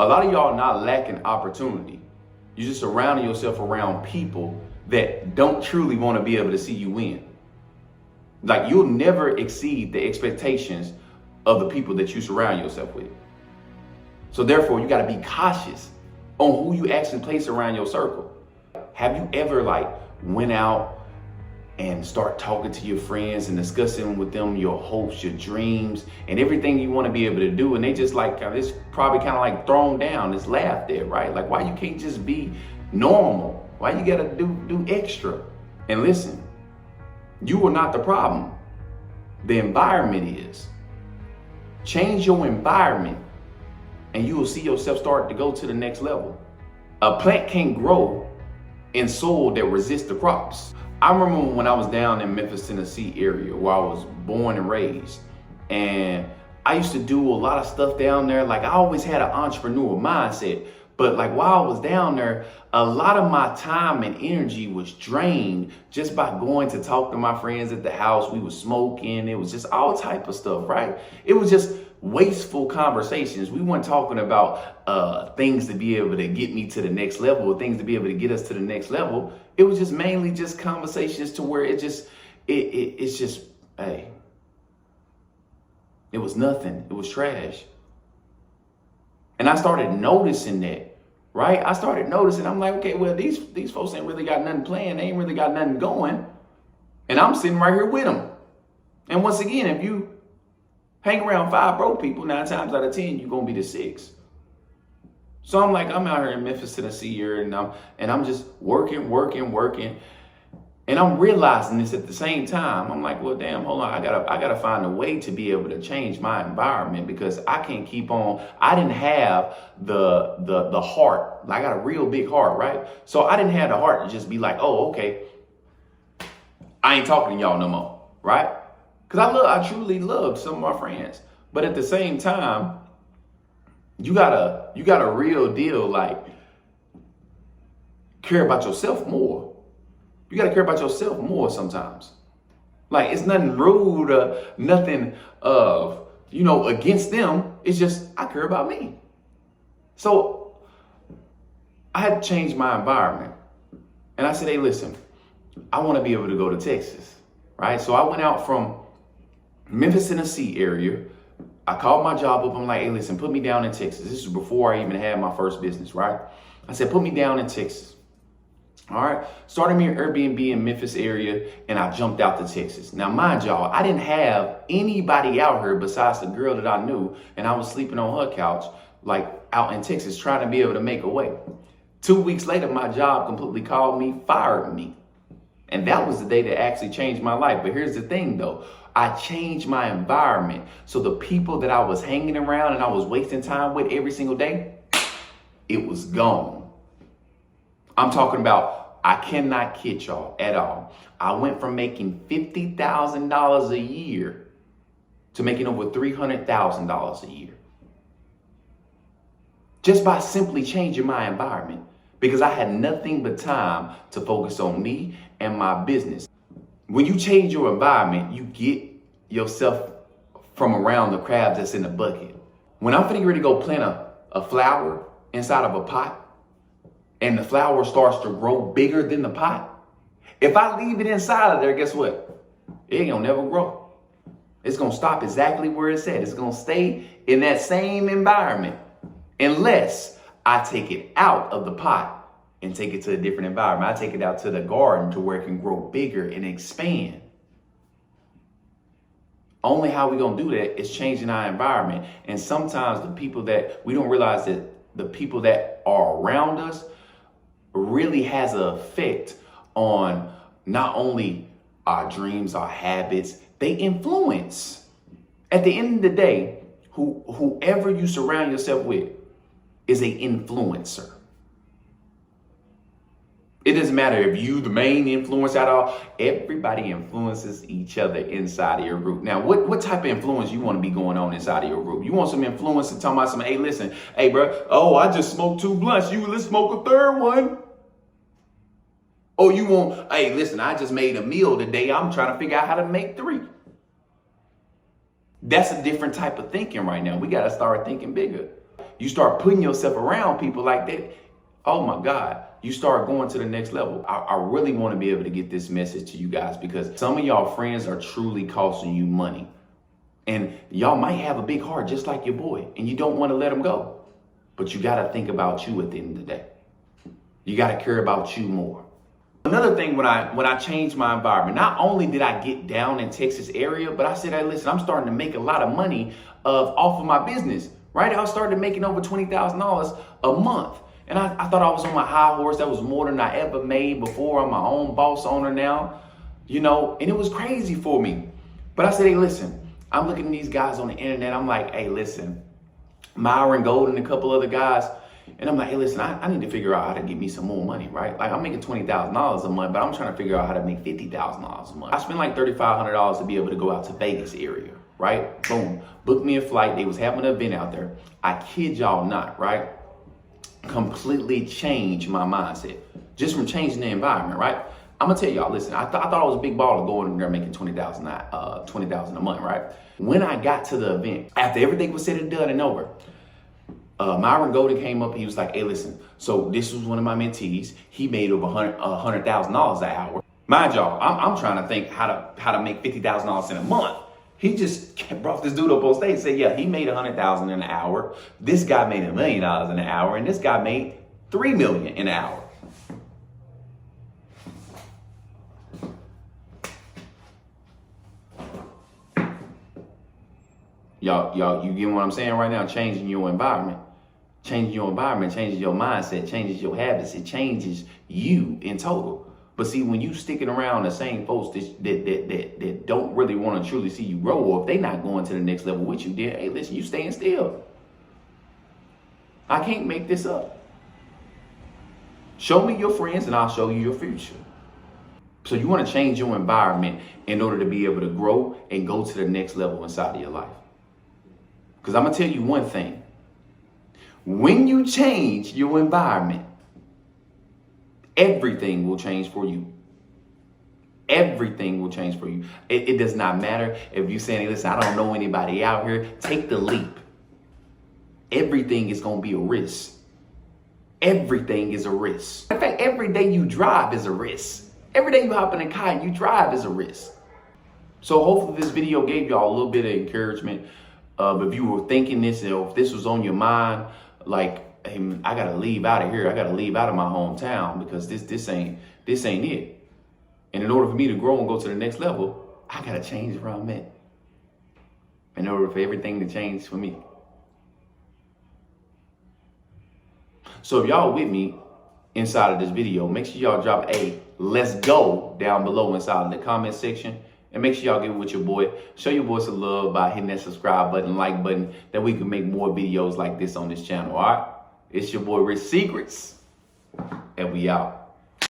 A lot of y'all not lacking opportunity. You're just surrounding yourself around people that don't truly want to be able to see you win. Like, you'll never exceed the expectations of the people that you surround yourself with. So therefore, you got to be cautious on who you actually place around your circle. Have you ever went out and start talking to your friends and discussing with them your hopes, your dreams, and everything you want to be able to do, and they just it's probably kind of thrown down, it's laughed at, right? Like, why you can't just be normal? Why you gotta do extra? And listen, you are not the problem. The environment is. Change your environment and you will see yourself start to go to the next level. A plant can't grow in soil that resists the crops. I remember when I was down in Memphis, Tennessee area where I was born and raised, and I used to do a lot of stuff down there. I always had an entrepreneur mindset, but while I was down there, a lot of my time and energy was drained just by going to talk to my friends at the house. We were smoking. It was just all type of stuff, right? It was just wasteful conversations. We weren't talking about things to be able to get me to the next level or things to be able to get us to the next level. It was just mainly just conversations to where it's just, hey, it was nothing. It was trash. And I started noticing that, right? I started noticing, I'm like, okay, well, these folks ain't really got nothing planned. They ain't really got nothing going. And I'm sitting right here with them. And once again, if you hang around 5 broke people, 9 times out of 10, you're going to be the 6th. So I'm out here in Memphis, Tennessee here, and I'm just working. And I'm realizing this at the same time. I'm like, well, damn, hold on. I gotta find a way to be able to change my environment, because I can't keep on. I didn't have the heart. I got a real big heart, right? So I didn't have the heart to just be like, oh, okay, I ain't talking to y'all no more, right? Because I truly loved some of my friends. But at the same time, you gotta real deal, care about yourself more. You got to care about yourself more sometimes. It's nothing rude or nothing against them. It's just, I care about me. So I had to change my environment. And I said, hey, listen, I want to be able to go to Texas, right? So I went out from Memphis, Tennessee area. I called my job up. I'm like, hey, listen, put me down in Texas. This is before I even had my first business, right? I said, put me down in Texas. All right, started me an Airbnb in Memphis area, and I jumped out to Texas. Now, mind y'all, I didn't have anybody out here besides the girl that I knew, and I was sleeping on her couch, out in Texas, trying to be able to make a way. 2 weeks later, my job completely called me, fired me. And that was the day that actually changed my life. But here's the thing, though. I changed my environment. So the people that I was hanging around and I was wasting time with every single day, it was gone. I'm talking about, I cannot kid y'all at all. I went from making $50,000 a year to making over $300,000 a year. Just by simply changing my environment, because I had nothing but time to focus on me and my business. When you change your environment, you get yourself from around the crabs that's in the bucket. When I'm finna ready to go plant a flower inside of a pot, and the flower starts to grow bigger than the pot, if I leave it inside of there, guess what? It ain't gonna never grow. It's gonna stop exactly where it's at. It's gonna stay in that same environment unless I take it out of the pot and take it to a different environment. I take it out to the garden to where it can grow bigger and expand. Only how we gonna do that is changing our environment. And sometimes the people that we don't realize that the people that are around us really has an effect on not only our dreams, our habits, they influence. At the end of the day, whoever you surround yourself with is an influencer. It doesn't matter if you the main influence at all. Everybody influences each other inside of your group. Now, what type of influence you want to be going on inside of your group? You want some influence to talk about some, hey, listen, hey, bro, oh, I just smoked 2 blunts. Let's smoke a 3rd one. Oh, you want, hey, listen, I just made a meal today. I'm trying to figure out how to make 3. That's a different type of thinking right now. We got to start thinking bigger. You start putting yourself around people like that. Oh my God, you start going to the next level. I really want to be able to get this message to you guys because some of y'all friends are truly costing you money. And y'all might have a big heart just like your boy and you don't want to let him go. But you got to think about you at the end of the day. You got to care about you more. Another thing, when I changed my environment, not only did I get down in Texas area, but I said, hey, listen, I'm starting to make a lot of money off of my business, right? I started making over $20,000 a month. And I thought I was on my high horse. That was more than I ever made before. I'm my own boss owner now, you know, and it was crazy for me. But I said, hey, listen, I'm looking at these guys on the internet. I'm like, hey, listen, Myron Golden and a couple other guys. And I'm like, hey, listen, I need to figure out how to get me some more money, right? Like I'm making $20,000 a month, but I'm trying to figure out how to make $50,000 a month. I spent like $3,500 to be able to go out to Vegas area, right? Boom, booked me a flight. They was having an event out there. I kid y'all not, right? Completely changed my mindset just from changing the environment, right? I'm gonna tell y'all, listen, I thought I was a big baller going in there making $20,000 a month, right? When I got to the event, after everything was said and done and over, Myron Golden came up. He was like, hey, listen, so this was one of my mentees. He made over $100,000 an hour. Mind y'all, I'm trying to think how to make $50,000 in a month. He just brought this dude up on stage and said, yeah, he made $100,000 in an hour. This guy made $1 million in an hour, and this guy made $3 million in an hour. Y'all, you get what I'm saying right now? Changing your environment. Changing your environment changes your mindset, changes your habits. It changes you in total. But see, when you sticking around the same folks that don't really want to truly see you grow, or if they not going to the next level with you, then hey, listen, you staying still. I can't make this up. Show me your friends and I'll show you your future. So you want to change your environment in order to be able to grow and go to the next level inside of your life. Because I'm going to tell you one thing. When you change your environment, everything will change for you. Everything will change for you. It does not matter if you saying, listen, I don't know anybody out here. Take the leap. Everything is going to be a risk. Everything is a risk. In fact, every day you drive is a risk. Every day you hop in a car and you drive is a risk. So hopefully this video gave y'all a little bit of encouragement. If you were thinking this, or if this was on your mind, like, hey, I gotta leave out of here. I gotta leave out of my hometown because this ain't it. And in order for me to grow and go to the next level, I gotta change where I'm at. In order for everything to change for me. So if y'all with me inside of this video, make sure y'all drop a let's go down below inside of the comment section. And make sure y'all get with your boy. Show your boy some love by hitting that subscribe button, like button, that we can make more videos like this on this channel, all right? It's your boy, Rich Secrets, and we out.